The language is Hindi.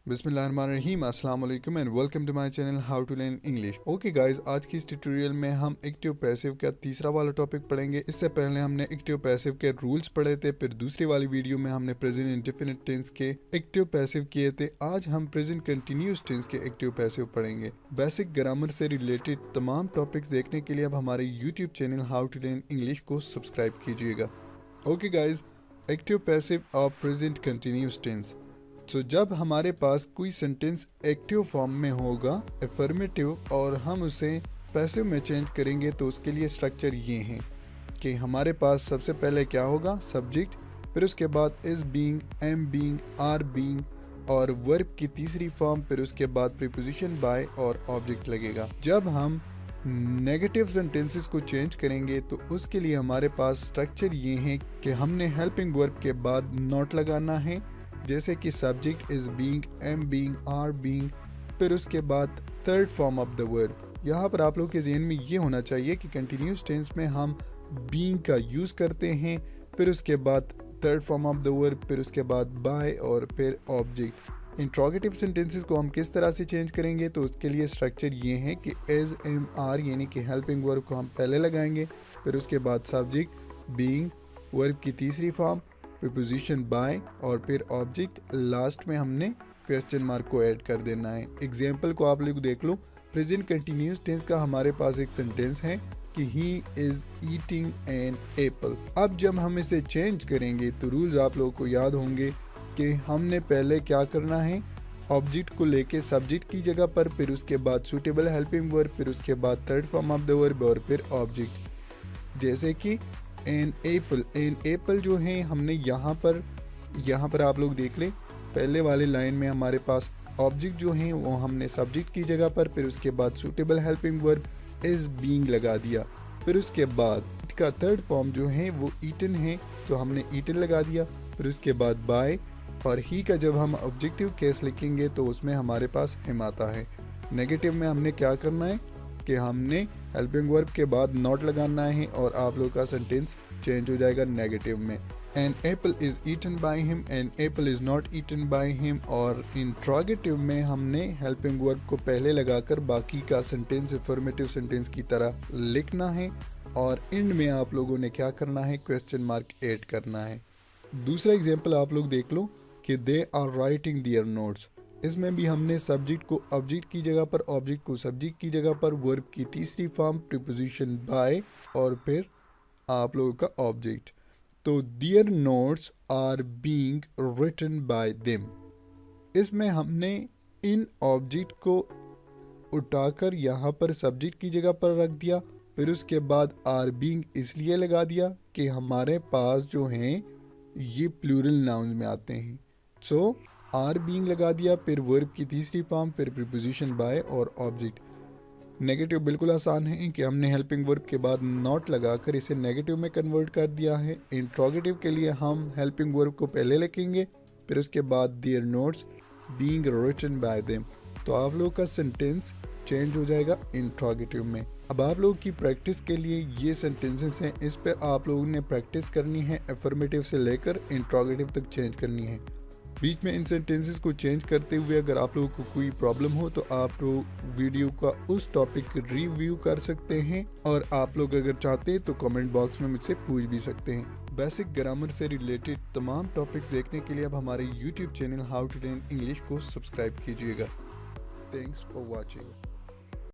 बिस्मिल्लाहिर्रहमानिर्रहीम अस्सलाम वालेकुम and welcome to my channel how to learn English. Okay guys, आज की इस ट्यूटोरियल में हम एक्टिव पैसिव का तीसरा वाला टॉपिक पढ़ेंगे। इससे पहले हमने एक्टिव पैसिव के रूल्स पढ़े थे, फिर दूसरी वाली वीडियो में हमने प्रेजेंट इंडेफिनिट टेंस के एक्टिव पैसिव किए थे। आज हम प्रेजेंट कंटिन्यूअस टेंस के एक्टिव पैसिव पढ़ेंगे। बेसिक ग्रामर से रिलेटेड तमाम टॉपिक्स देखने के लिए अब हमारे YouTube channel how to learn English को सब्सक्राइब कीजिएगा। ओके गाइज, एक्टिव पैसिव और प्रेजेंट कंटिन्यूअस टेंस। तो जब हमारे पास कोई सेंटेंस एक्टिव फॉर्म में होगा अफर्मेटिव और हम उसे पैसिव में चेंज करेंगे तो उसके लिए स्ट्रक्चर ये हैं कि हमारे पास सबसे पहले क्या होगा, सब्जेक्ट, फिर उसके बाद is being, am being, are being और वर्ब की तीसरी फॉर्म, फिर उसके बाद प्रीपोजिशन बाय और ऑब्जेक्ट लगेगा। जब हम नेगेटिव सेंटेंसेस को चेंज करेंगे तो उसके लिए हमारे पास स्ट्रक्चर ये है कि हमने हेल्पिंग वर्ब के बाद नॉट लगाना है, जैसे कि subject is being, am being, are being, फिर उसके बाद third form of the verb. यहाँ पर आप लोग के ज़हन में ये होना चाहिए कि कंटिन्यूस टेंस में हम बीइंग का यूज़ करते हैं, फिर उसके बाद third form of the verb, फिर उसके बाद बाय और फिर ऑब्जेक्ट। इंट्रोगेटिव सेंटेंसेस को हम किस तरह से चेंज करेंगे तो उसके लिए स्ट्रक्चर ये है कि एज, एम, आर यानी कि हेल्पिंग वर्ब को हम पहले लगाएंगे, फिर उसके बाद सब्जेक्ट, बीइंग, वर्ब की तीसरी फॉर्म, प्रीपोजिशन बाय और फिर ऑब्जेक्ट, लास्ट में हमने क्वेश्चन मार्क को ऐड कर देना है। एग्जाम्पल को आप लोग देख लो। प्रेजेंट कंटिन्यूअस टेंस का हमारे पास एक सेंटेंस है कि he is eating an apple. अब जब हम इसे चेंज करेंगे तो रूल्स आप लोगों को याद होंगे कि हमने पहले क्या करना है, ऑब्जेक्ट को लेके सब्जेक्ट की जगह पर, फिर उसके बाद सूटेबल हेल्पिंग वर्ब, फिर उसके बाद third form of the verb और फिर ऑब्जेक्ट। जैसे कि एन एप्पल जो है हमने यहाँ पर आप लोग देख लें, पहले वाले लाइन में हमारे पास ऑब्जेक्ट जो है वो हमने सब्जेक्ट की जगह पर, फिर उसके बाद suitable helping verb is being लगा दिया, फिर उसके बाद का थर्ड फॉर्म जो है वो ईटन है तो हमने ईटन लगा दिया, फिर उसके बाद बाय और ही का जब हम ऑब्जेक्टिव केस लिखेंगे तो उसमें हमारे पास हिम आता है। नेगेटिव में हमने क्या करना है कि हमने हेल्पिंग वर्ब के बाद नॉट लगाना है और आप लोग का सेंटेंस चेंज हो जाएगा नेगेटिव में। An apple is eaten by him, an apple is not eaten by him. और इंट्रोगेटिव में हमने हेल्पिंग वर्ब को पहले लगाकर बाकी का सेंटेंस अफर्मेटिव सेंटेंस की तरह लिखना है और एंड में आप लोगों ने क्या करना है, क्वेश्चन मार्क ऐड करना है। दूसरा एग्जाम्पल आप लोग देख लो कि they are writing their notes. इसमें भी हमने सब्जेक्ट को ऑब्जेक्ट की जगह पर, ऑब्जेक्ट को सब्जेक्ट की जगह पर, वर्ब की तीसरी फॉर्म, प्रीपोजिशन बाय और फिर आप लोगों का ऑब्जेक्ट। तो their notes are being written by them. इसमें हमने इन ऑब्जेक्ट को उठाकर यहाँ पर सब्जेक्ट की जगह पर रख दिया, फिर उसके बाद आर बीइंग इसलिए लगा दिया कि हमारे पास जो हैं ये प्लूरल नाउन में आते हैं। सो आर बीइंग लगा दिया, फिर वर्ब की तीसरी फॉर्म, फिर प्रीपोजिशन बाय और ऑब्जेक्ट। नेगेटिव बिल्कुल आसान है कि हमने हेल्पिंग वर्ब के बाद नॉट लगाकर इसे नेगेटिव में कन्वर्ट कर दिया है। इंट्रोगेटिव के लिए हम हेल्पिंग वर्ब को पहले लिखेंगे, फिर उसके बाद their notes being written by them, तो आप लोगों का सेंटेंस चेंज हो जाएगा इंट्रोगेटिव में। अब आप लोगों की प्रैक्टिस के लिए ये सेंटेंसेस हैं, इस पर आप लोगों ने प्रैक्टिस करनी है, अफर्मेटिव से लेकर इंट्रोगेटिव तक चेंज करनी है। बीच में इन सेंटेंसेस को चेंज करते हुए अगर आप लोगों को कोई प्रॉब्लम हो तो आप लोग वीडियो का उस टॉपिक रिव्यू कर सकते हैं और आप लोग अगर चाहते हैं तो कमेंट बॉक्स में मुझसे पूछ भी सकते हैं। बेसिक ग्रामर से रिलेटेड तमाम टॉपिक्स देखने के लिए अब हमारे YouTube channel how to learn English को सब्सक्राइब कीजिएगा। Thanks for watching.